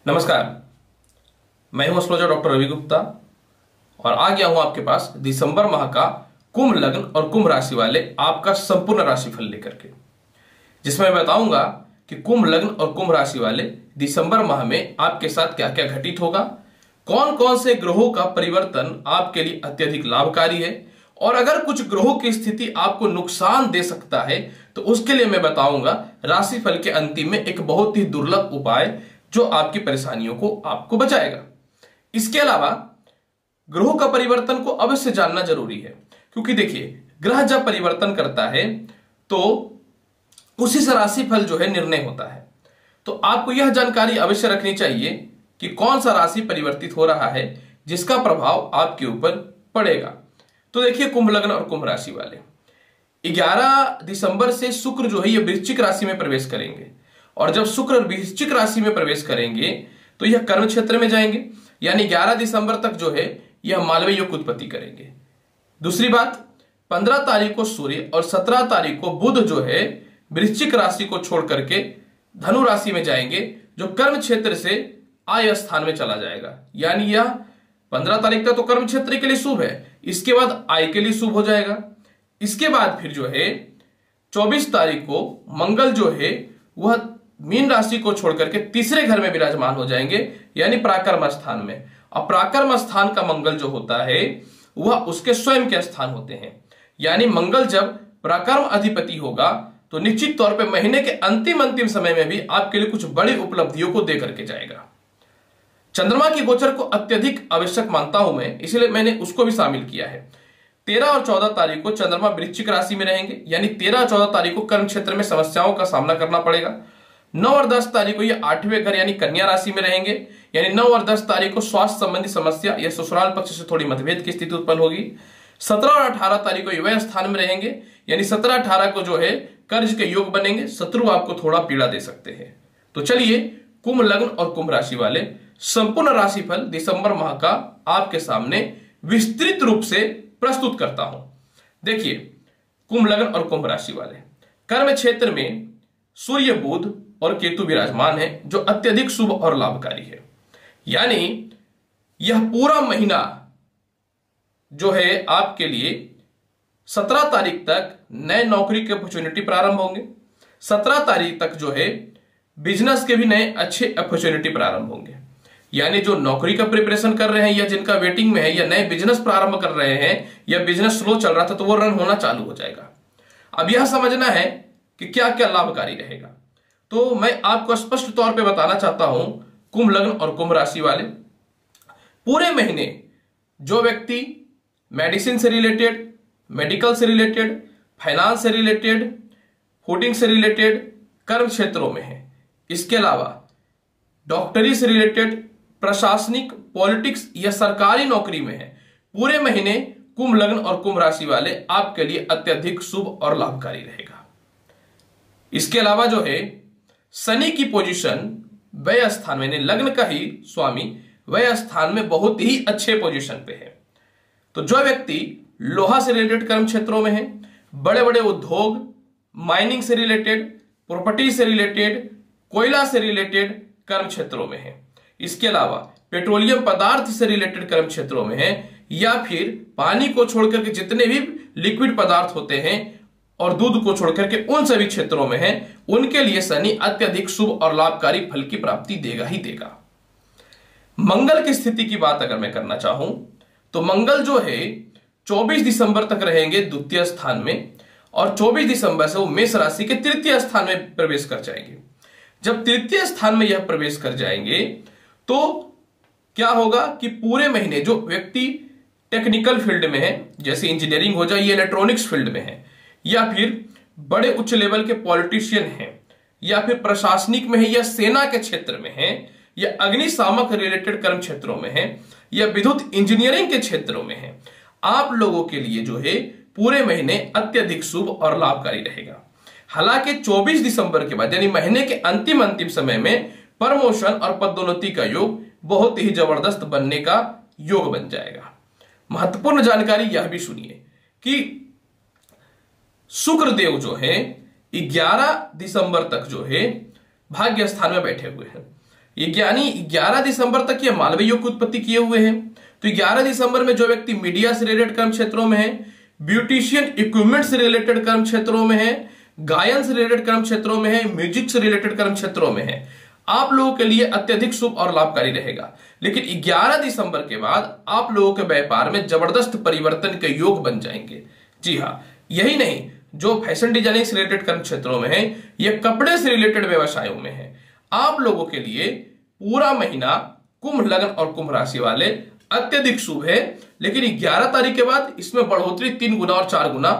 नमस्कार, मैं हूं एस्ट्रोलॉजर डॉक्टर रवि गुप्ता और आ गया हूं आपके पास दिसंबर माह का कुंभ लग्न और कुंभ राशि वाले आपका संपूर्ण राशिफल लेकर के, जिसमें मैं बताऊंगा कि कुंभ लग्न और कुंभ राशि वाले दिसंबर माह में आपके साथ क्या क्या घटित होगा, कौन कौन से ग्रहों का परिवर्तन आपके लिए अत्यधिक लाभकारी है और अगर कुछ ग्रहों की स्थिति आपको नुकसान दे सकता है तो उसके लिए मैं बताऊंगा राशिफल के अंतिम में एक बहुत ही दुर्लभ उपाय जो आपकी परेशानियों को आपको बचाएगा। इसके अलावा ग्रहों का परिवर्तन को अवश्य जानना जरूरी है, क्योंकि देखिए ग्रह जब परिवर्तन करता है तो उसी से राशिफल जो है निर्णय होता है। तो आपको यह जानकारी अवश्य रखनी चाहिए कि कौन सा राशि परिवर्तित हो रहा है जिसका प्रभाव आपके ऊपर पड़ेगा। तो देखिए कुंभ लग्न और कुंभ राशि वाले 11 दिसंबर से शुक्र जो है ये वृश्चिक राशि में प्रवेश करेंगे और जब शुक्र वृश्चिक राशि में प्रवेश करेंगे तो यह कर्म क्षेत्र में जाएंगे, यानी 11 दिसंबर तक जो है यह मालवीय योग उत्पत्ति करेंगे। दूसरी बात, 15 तारीख को सूर्य और 17 तारीख को बुध जो है वृश्चिक राशि को छोड़ करके धनु राशि में जाएंगे, जो कर्म क्षेत्र से आय स्थान में चला जाएगा। यानी यह 15 तारीख तक तो कर्म क्षेत्र के लिए शुभ है, इसके बाद आय के लिए शुभ हो जाएगा। इसके बाद फिर जो है 24 तारीख को मंगल जो है वह मीन राशि को छोड़ करके तीसरे घर में विराजमान हो जाएंगे, यानी पराक्रम स्थान में। और पराक्रम स्थान का मंगल जो होता है वह उसके स्वयं के स्थान होते हैं, यानी मंगल जब पराक्रम अधिपति होगा तो निश्चित तौर पे महीने के अंतिम समय में भी आपके लिए कुछ बड़ी उपलब्धियों को दे करके जाएगा। चंद्रमा की गोचर को अत्यधिक आवश्यक मानता हूं मैं, इसलिए मैंने उसको भी शामिल किया है। 13 और 14 तारीख को चंद्रमा वृश्चिक राशि में रहेंगे, यानी 13 और 14 तारीख को कर्म क्षेत्र में समस्याओं का सामना करना पड़ेगा। 9 और 10 तारीख को ये 8वें घर यानी कन्या राशि में रहेंगे, यानी 9 और 10 तारीख को स्वास्थ्य संबंधी समस्या या ससुराल पक्ष से थोड़ी मतभेद की स्थिति उत्पन्न होगी। 17 और 18 तारीख को युवा स्थान में रहेंगे, यानी 17-18 को जो है कर्ज के योग बनेंगे, शत्रु आपको थोड़ा पीड़ा दे सकते हैं। तो चलिए कुंभ लग्न और कुंभ राशि वाले संपूर्ण राशिफल दिसंबर माह का आपके सामने विस्तृत रूप से प्रस्तुत करता हूं। देखिए कुंभ लग्न और कुंभ राशि वाले कर्म क्षेत्र में सूर्य बुध और केतु विराजमान है, जो अत्यधिक शुभ और लाभकारी है। यानी यह पूरा महीना जो है आपके लिए 17 तारीख तक नए नौकरी के अपॉर्चुनिटी प्रारंभ होंगे। 17 तारीख तक जो है बिजनेस के भी नए अच्छे अपॉर्चुनिटी प्रारंभ होंगे, यानी जो नौकरी का प्रिपरेशन कर रहे हैं या जिनका वेटिंग में है या नए बिजनेस प्रारंभ कर रहे हैं या बिजनेस स्लो चल रहा था तो वो रन होना चालू हो जाएगा। अब यह समझना है कि क्या क्या लाभकारी रहेगा, तो मैं आपको स्पष्ट तौर पे बताना चाहता हूं कुंभ लग्न और कुंभ राशि वाले पूरे महीने जो व्यक्ति मेडिसिन से रिलेटेड, मेडिकल से रिलेटेड, फाइनेंस से रिलेटेड, फूडिंग से रिलेटेड कर्म क्षेत्रों में है, इसके अलावा डॉक्टरी से रिलेटेड, प्रशासनिक, पॉलिटिक्स या सरकारी नौकरी में है, पूरे महीने कुंभ लग्न और कुंभ राशि वाले आपके लिए अत्यधिक शुभ और लाभकारी रहेगा। इसके अलावा जो है शनि की पोजीशन व्यय स्थान में, लग्न का ही स्वामी व्यय स्थान में बहुत ही अच्छे पोजीशन पे है। तो जो व्यक्ति लोहा से रिलेटेड कर्म क्षेत्रों में है, बड़े बड़े उद्योग, माइनिंग से रिलेटेड, प्रॉपर्टी से रिलेटेड, कोयला से रिलेटेड कर्म क्षेत्रों में है, इसके अलावा पेट्रोलियम पदार्थ से रिलेटेड कर्म क्षेत्रों में है, या फिर पानी को छोड़कर के जितने भी लिक्विड पदार्थ होते हैं और दूध को छोड़कर के उन सभी क्षेत्रों में है, उनके लिए शनि अत्यधिक शुभ और लाभकारी फल की प्राप्ति देगा ही देगा। मंगल की स्थिति की बात अगर मैं करना चाहूं तो मंगल जो है 24 दिसंबर तक रहेंगे द्वितीय स्थान में और 24 दिसंबर से वो मेष राशि के तृतीय स्थान में प्रवेश कर जाएंगे। जब तृतीय स्थान में यह प्रवेश कर जाएंगे तो क्या होगा कि पूरे महीने जो व्यक्ति टेक्निकल फील्ड में है, जैसे इंजीनियरिंग हो जाए, ये इलेक्ट्रॉनिक्स फील्ड में है, या फिर बड़े उच्च लेवल के पॉलिटिशियन हैं, या फिर प्रशासनिक में है, या सेना के क्षेत्र में है, या अग्निशामक रिलेटेड कर्म क्षेत्रों में है, या विद्युत इंजीनियरिंग के क्षेत्रों में है, आप लोगों के लिए जो है पूरे महीने अत्यधिक शुभ और लाभकारी रहेगा। हालांकि 24 दिसंबर के बाद यानी महीने के अंतिम समय में प्रमोशन और पदोन्नति का योग बहुत ही जबरदस्त बनने का योग बन जाएगा। महत्वपूर्ण जानकारी यह भी सुनिए कि शुक्र देव जो है 11 दिसंबर तक जो है भाग्य स्थान में बैठे हुए हैं। ये यानी 11 दिसंबर तक ये मालवीय युग की उत्पत्ति किए हुए हैं। तो 11 दिसंबर में जो व्यक्ति मीडिया से रिलेटेड कर्म क्षेत्रों में है, ब्यूटिशियन इक्विपमेंट से रिलेटेड कर्म क्षेत्रों में है, गायन से रिलेटेड कर्म क्षेत्रों में है, म्यूजिक से रिलेटेड कर्म क्षेत्रों में है, आप लोगों के लिए अत्यधिक शुभ और लाभकारी रहेगा। लेकिन 11 दिसंबर के बाद आप लोगों के व्यापार में जबरदस्त परिवर्तन के योग बन जाएंगे। जी हां, यही नहीं, जो फैशन डिजाइनिंग से रिलेटेड कर्म क्षेत्रों में है या कपड़े से रिलेटेड व्यवसायों में है, आप लोगों के लिए पूरा महीना कुंभ लग्न और कुंभ राशि वाले अत्यधिक शुभ है। लेकिन 11 तारीख के बाद इसमें बढ़ोतरी 3 गुना और 4 गुना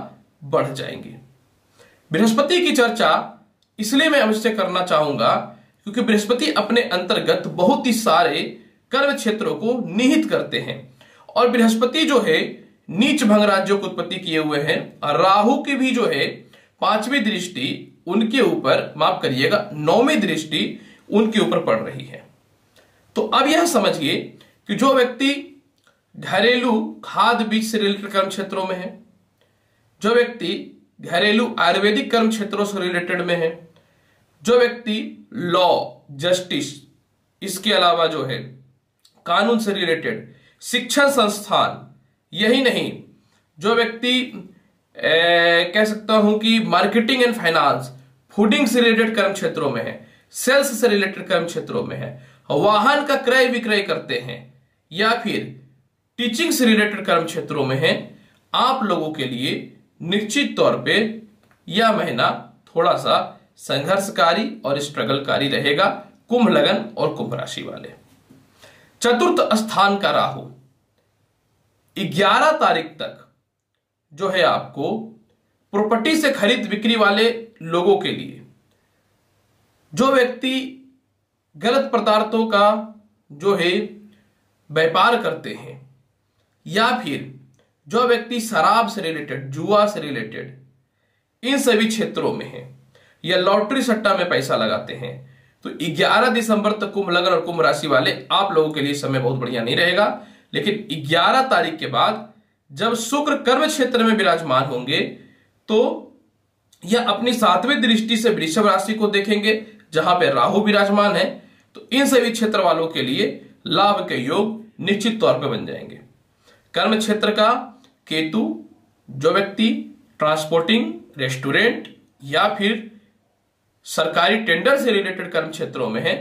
बढ़ जाएंगे। बृहस्पति की चर्चा इसलिए मैं अवश्य करना चाहूंगा क्योंकि बृहस्पति अपने अंतर्गत बहुत ही सारे कर्म क्षेत्रों को निहित करते हैं और बृहस्पति जो है नीच भंग राज्यों की उत्पत्ति किए हुए हैं। राहु की भी जो है 5वीं दृष्टि उनके ऊपर, माफ करिएगा 9वीं दृष्टि उनके ऊपर पड़ रही है। तो अब यह समझिए कि जो व्यक्ति घरेलू खाद बीज से रिलेटेड कर्म क्षेत्रों में है, जो व्यक्ति घरेलू आयुर्वेदिक कर्म क्षेत्रों से रिलेटेड में है, जो व्यक्ति लॉ, जस्टिस, इसके अलावा जो है कानून से रिलेटेड शिक्षण संस्थान, यही नहीं, जो व्यक्ति कह सकता हूं कि मार्केटिंग एंड फाइनेंस, फूडिंग से रिलेटेड कर्म क्षेत्रों में है, सेल्स से रिलेटेड कर्म क्षेत्रों में है, वाहन का क्रय विक्रय करते हैं या फिर टीचिंग से रिलेटेड कर्म क्षेत्रों में है, आप लोगों के लिए निश्चित तौर पे यह महीना थोड़ा सा संघर्षकारी और स्ट्रगलकारी रहेगा कुंभ लग्न और कुंभ राशि वाले। चतुर्थ स्थान का राहु 11 तारीख तक जो है आपको प्रॉपर्टी से खरीद बिक्री वाले लोगों के लिए, जो व्यक्ति गलत पदार्थों का जो है व्यापार करते हैं या फिर जो व्यक्ति शराब से रिलेटेड, जुआ से रिलेटेड, इन सभी क्षेत्रों में है या लॉटरी सट्टा में पैसा लगाते हैं, तो 11 दिसंबर तक कुंभ लग्न और कुंभ राशि वाले आप लोगों के लिए समय बहुत बढ़िया नहीं रहेगा। लेकिन 11 तारीख के बाद जब शुक्र कर्म क्षेत्र में विराजमान होंगे तो यह अपनी 7वीं दृष्टि से वृषभ राशि को देखेंगे जहां पे राहु विराजमान है। तो इन सभी क्षेत्र वालों के लिए लाभ के योग निश्चित तौर पे बन जाएंगे। कर्म क्षेत्र का केतु, जो व्यक्ति ट्रांसपोर्टिंग, रेस्टोरेंट या फिर सरकारी टेंडर से रिलेटेड कर्म क्षेत्रों में है,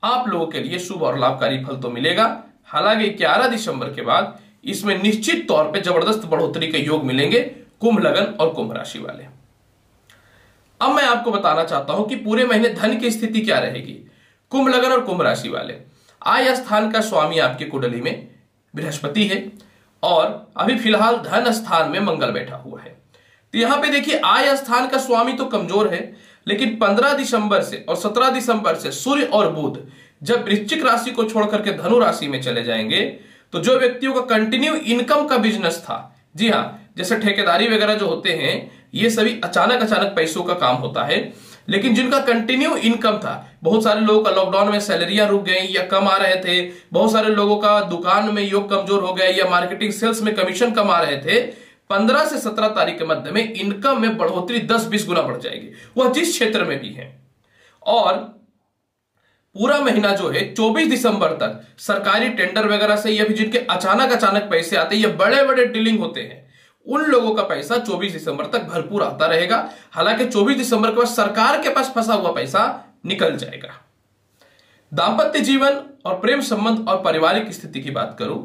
आप लोगों के लिए शुभ और लाभकारी फल तो मिलेगा। हालांकि 11 दिसंबर के बाद इसमें निश्चित तौर पे जबरदस्त बढ़ोतरी के योग मिलेंगे कुंभ लग्न और कुंभ राशि वाले। अब मैं आपको बताना चाहता हूं कि पूरे महीने धन की स्थिति क्या रहेगी। कुंभ लग्न और कुंभ राशि वाले, आय स्थान का स्वामी आपकी कुंडली में बृहस्पति है और अभी फिलहाल धन स्थान में मंगल बैठा हुआ है। तो यहां पे देखिए आय स्थान का स्वामी तो कमजोर है, लेकिन 15 दिसंबर से और 17 दिसंबर से सूर्य और बुध जब वृश्चिक राशि को छोड़ करके धनु राशि में चले जाएंगे तो जो व्यक्तियों का कंटिन्यू इनकम का बिजनेस था, जी हां, जैसे ठेकेदारी वगैरह जो होते हैं, ये सभी अचानक पैसों का काम होता है, लेकिन जिनका कंटिन्यू इनकम था, बहुत सारे लोगों का लॉकडाउन में सैलरियां रुक गई या कम आ रहे थे, बहुत सारे लोगों का दुकान में योग कमजोर हो गया या मार्केटिंग सेल्स में कमीशन कम आ रहे थे, 15 से 17 तारीख के मध्य में इनकम में बढ़ोतरी 10-20 गुना बढ़ जाएगी, वह जिस क्षेत्र में भी है। और पूरा महीना जो है 24 दिसंबर तक सरकारी टेंडर वगैरह से या फिर जिनके अचानक पैसे आते हैं या बड़े बड़े डीलिंग होते हैं, उन लोगों का पैसा 24 दिसंबर तक भरपूर आता रहेगा। हालांकि 24 दिसंबर के बाद सरकार के पास फंसा हुआ पैसा निकल जाएगा। दांपत्य जीवन और प्रेम संबंध और पारिवारिक स्थिति की बात करूं,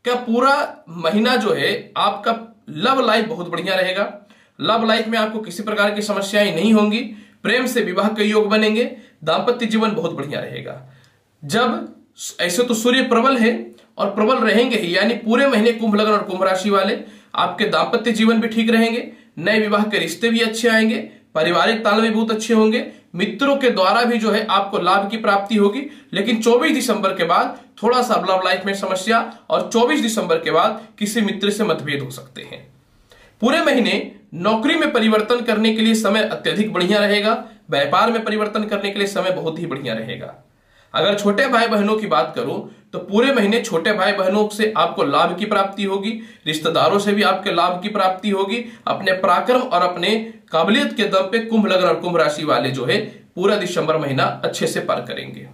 पूरा महीना जो है आपका लव लाइफ बहुत बढ़िया रहेगा। लव लाइफ में आपको किसी प्रकार की समस्याएं नहीं होंगी, प्रेम से विवाह के योग बनेंगे, दांपत्य जीवन बहुत बढ़िया रहेगा। जब ऐसे तो सूर्य प्रबल है और प्रबल रहेंगे ही, यानी पूरे महीने कुंभ लग्न और कुंभ राशि वाले आपके दांपत्य जीवन भी ठीक रहेंगे, नए विवाह के रिश्ते भी अच्छे आएंगे, पारिवारिक तालमेल भी बहुत अच्छे होंगे, मित्रों के द्वारा भी जो है आपको लाभ की प्राप्ति होगी। लेकिन 24 दिसंबर के बाद थोड़ा सा लव लाइफ में समस्या और 24 दिसंबर के बाद किसी मित्र से मतभेद हो सकते हैं। पूरे महीने नौकरी में परिवर्तन करने के लिए समय अत्यधिक बढ़िया रहेगा, व्यापार में परिवर्तन करने के लिए समय बहुत ही बढ़िया रहेगा। अगर छोटे भाई बहनों की बात करूं तो पूरे महीने छोटे भाई बहनों से आपको लाभ की प्राप्ति होगी, रिश्तेदारों से भी आपके लाभ की प्राप्ति होगी। अपने पराक्रम और अपने काबिलियत के दम पे कुंभ लग्न और कुंभ राशि वाले जो है पूरा दिसंबर महीना अच्छे से पार करेंगे।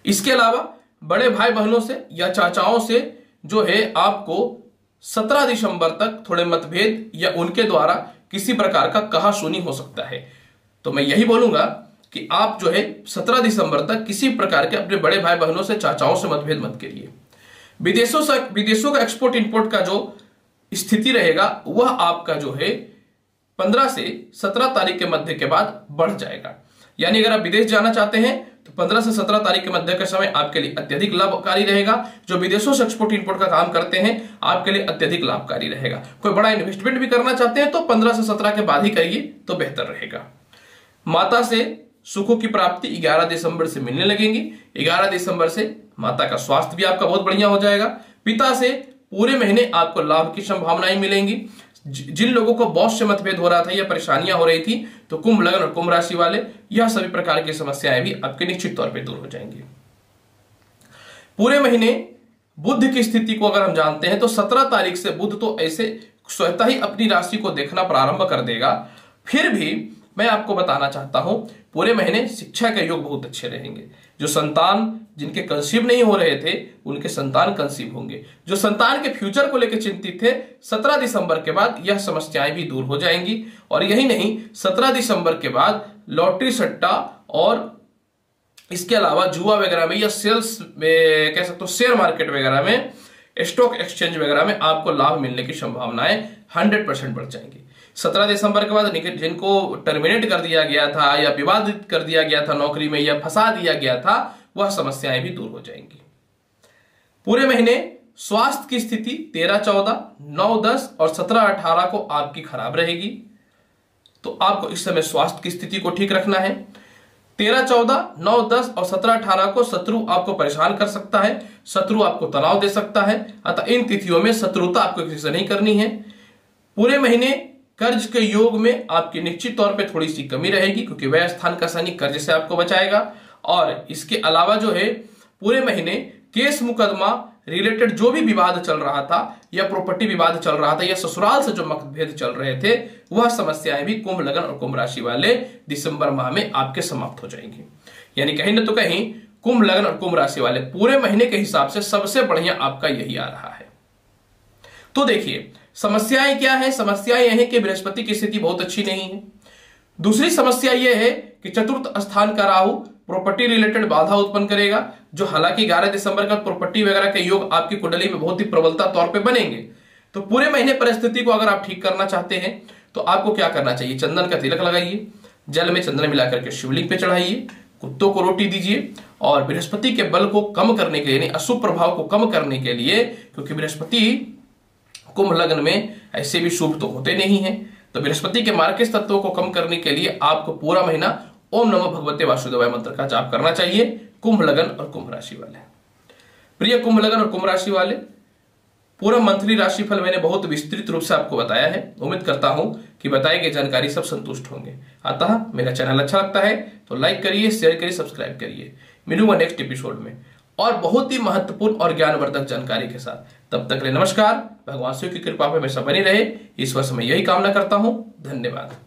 इसके अलावा बड़े भाई बहनों से या चाचाओं से जो है आपको 17 दिसंबर तक थोड़े मतभेद या उनके द्वारा किसी प्रकार का कहा-सुनी हो सकता है। तो मैं यही बोलूंगा कि आप जो है 17 दिसंबर तक किसी प्रकार के अपने बड़े भाई बहनों से चाचाओं से मतभेद मत करिए। विदेशों का एक्सपोर्ट इंपोर्ट का जो स्थिति रहेगा वह आपका जो है 15 से 17 तारीख के मध्य के बाद बढ़ जाएगा। यानी अगर आप विदेश जाना चाहते हैं तो 15 से 17 तारीख के मध्य का समय आपके लिए अत्यधिक लाभकारी रहेगा। जो विदेशों से एक्सपोर्ट इंपोर्ट का काम करते हैं आपके लिए अत्यधिक लाभकारी रहेगा। कोई बड़ा इन्वेस्टमेंट भी करना चाहते हैं तो 15 से 17 के बाद ही करिए तो बेहतर रहेगा। माता से सुखों की प्राप्ति 11 दिसंबर से मिलने लगेंगी। 11 दिसंबर से माता का स्वास्थ्य भी आपका बहुत बढ़िया हो जाएगा। पिता से पूरे महीने आपको लाभ की संभावनाएं मिलेंगी। जिन लोगों को बॉस से मतभेद हो रहा था या परेशानियां हो रही थी तो कुंभ लग्न और कुंभ राशि वाले यह सभी प्रकार की समस्याएं भी आपके निश्चित तौर पे दूर हो जाएंगी। पूरे महीने बुध की स्थिति को अगर हम जानते हैं तो 17 तारीख से बुध तो ऐसे स्वतः ही अपनी राशि को देखना प्रारंभ कर देगा। फिर भी मैं आपको बताना चाहता हूं पूरे महीने शिक्षा के योग बहुत अच्छे रहेंगे। जो संतान जिनके कंसीव नहीं हो रहे थे उनके संतान कंसीव होंगे। जो संतान के फ्यूचर को लेकर चिंतित थे 17 दिसंबर के बाद यह समस्याएं भी दूर हो जाएंगी। और यही नहीं 17 दिसंबर के बाद लॉटरी सट्टा और इसके अलावा जुआ वगैरह में या सेल्स में कह सकते हो शेयर मार्केट वगैरह में स्टॉक एक्सचेंज वगैरह में आपको लाभ मिलने की संभावनाएं 100% बढ़ जाएंगी। 17 दिसंबर के बाद जिनको टर्मिनेट कर दिया गया था या विवादित कर दिया गया था नौकरी में या फंसा दिया गया था वह समस्याएं भी दूर हो जाएंगी। पूरे महीने स्वास्थ्य की स्थिति 13, 14, 9, 10 और 17, 18 को आपकी खराब रहेगी। तो आपको इस समय स्वास्थ्य की स्थिति को ठीक रखना है। 13, 14, 9, 10 और 17, 18 को शत्रु आपको परेशान कर सकता है, शत्रु आपको तनाव दे सकता है। अतः इन तिथियों में शत्रुता आपको किसी से नहीं करनी है। पूरे महीने कर्ज के योग में आपकी निश्चित तौर पे थोड़ी सी कमी रहेगी क्योंकि व्यय स्थान का शनि कर्ज से आपको बचाएगा। और इसके अलावा जो है पूरे महीने केस मुकदमा रिलेटेड जो भी विवाद चल रहा था या प्रॉपर्टी विवाद चल रहा था या ससुराल से जो मतभेद चल रहे थे वह समस्याएं भी कुंभ लग्न और कुंभ राशि वाले दिसंबर माह में आपके समाप्त हो जाएंगी। यानी कहीं न तो कहीं कुंभ लग्न और कुंभ राशि वाले पूरे महीने के हिसाब से सबसे बढ़िया आपका यही आ रहा है। तो देखिए समस्याएं क्या है। समस्या यह है कि बृहस्पति की स्थिति बहुत अच्छी नहीं है। दूसरी समस्या यह है कि चतुर्थ स्थान का राहु प्रॉपर्टी रिलेटेड बाधा उत्पन्न करेगा। जो हालांकि 11 दिसंबर का प्रॉपर्टी वगैरह के योग आपकी कुंडली में बहुत ही प्रबलता तौर पे बनेंगे। तो पूरे महीने परिस्थिति को अगर आप ठीक करना चाहते हैं तो आपको क्या करना चाहिए, चंदन का तिलक लगाइए, जल में चंदन मिलाकर के शिवलिंग पे चढ़ाइए, कुत्तों को रोटी दीजिए। और बृहस्पति के बल को कम करने के लिए यानी अशुभ प्रभाव को कम करने के लिए, क्योंकि बृहस्पति कुंभ लग्न में ऐसे भी शुभ तो होते नहीं है, तो बृहस्पति के मार्केश तत्वों को कम करने के लिए आपको पूरा महीना ओम नमो भगवते वासुदेवाय मंत्र का जाप करना चाहिए कुंभ लग्न और कुंभ राशि वाले। प्रिय कुंभ लग्न और कुंभ राशि वाले, पूरा मंथली राशिफल मैंने बहुत विस्तृत रूप से आपको बताया है। उम्मीद करता हूं कि बताई गई जानकारी सब संतुष्ट होंगे। अतः मेरा चैनल अच्छा लगता है तो लाइक करिए, शेयर करिए, सब्सक्राइब करिए। मिलूंगा नेक्स्ट एपिसोड में और बहुत ही महत्वपूर्ण और ज्ञानवर्धक जानकारी के साथ। तब तक के लिए नमस्कार। भगवान शिव की कृपा पे हमेशा बनी रहे, ईश्वर से मैं यही कामना करता हूं। धन्यवाद।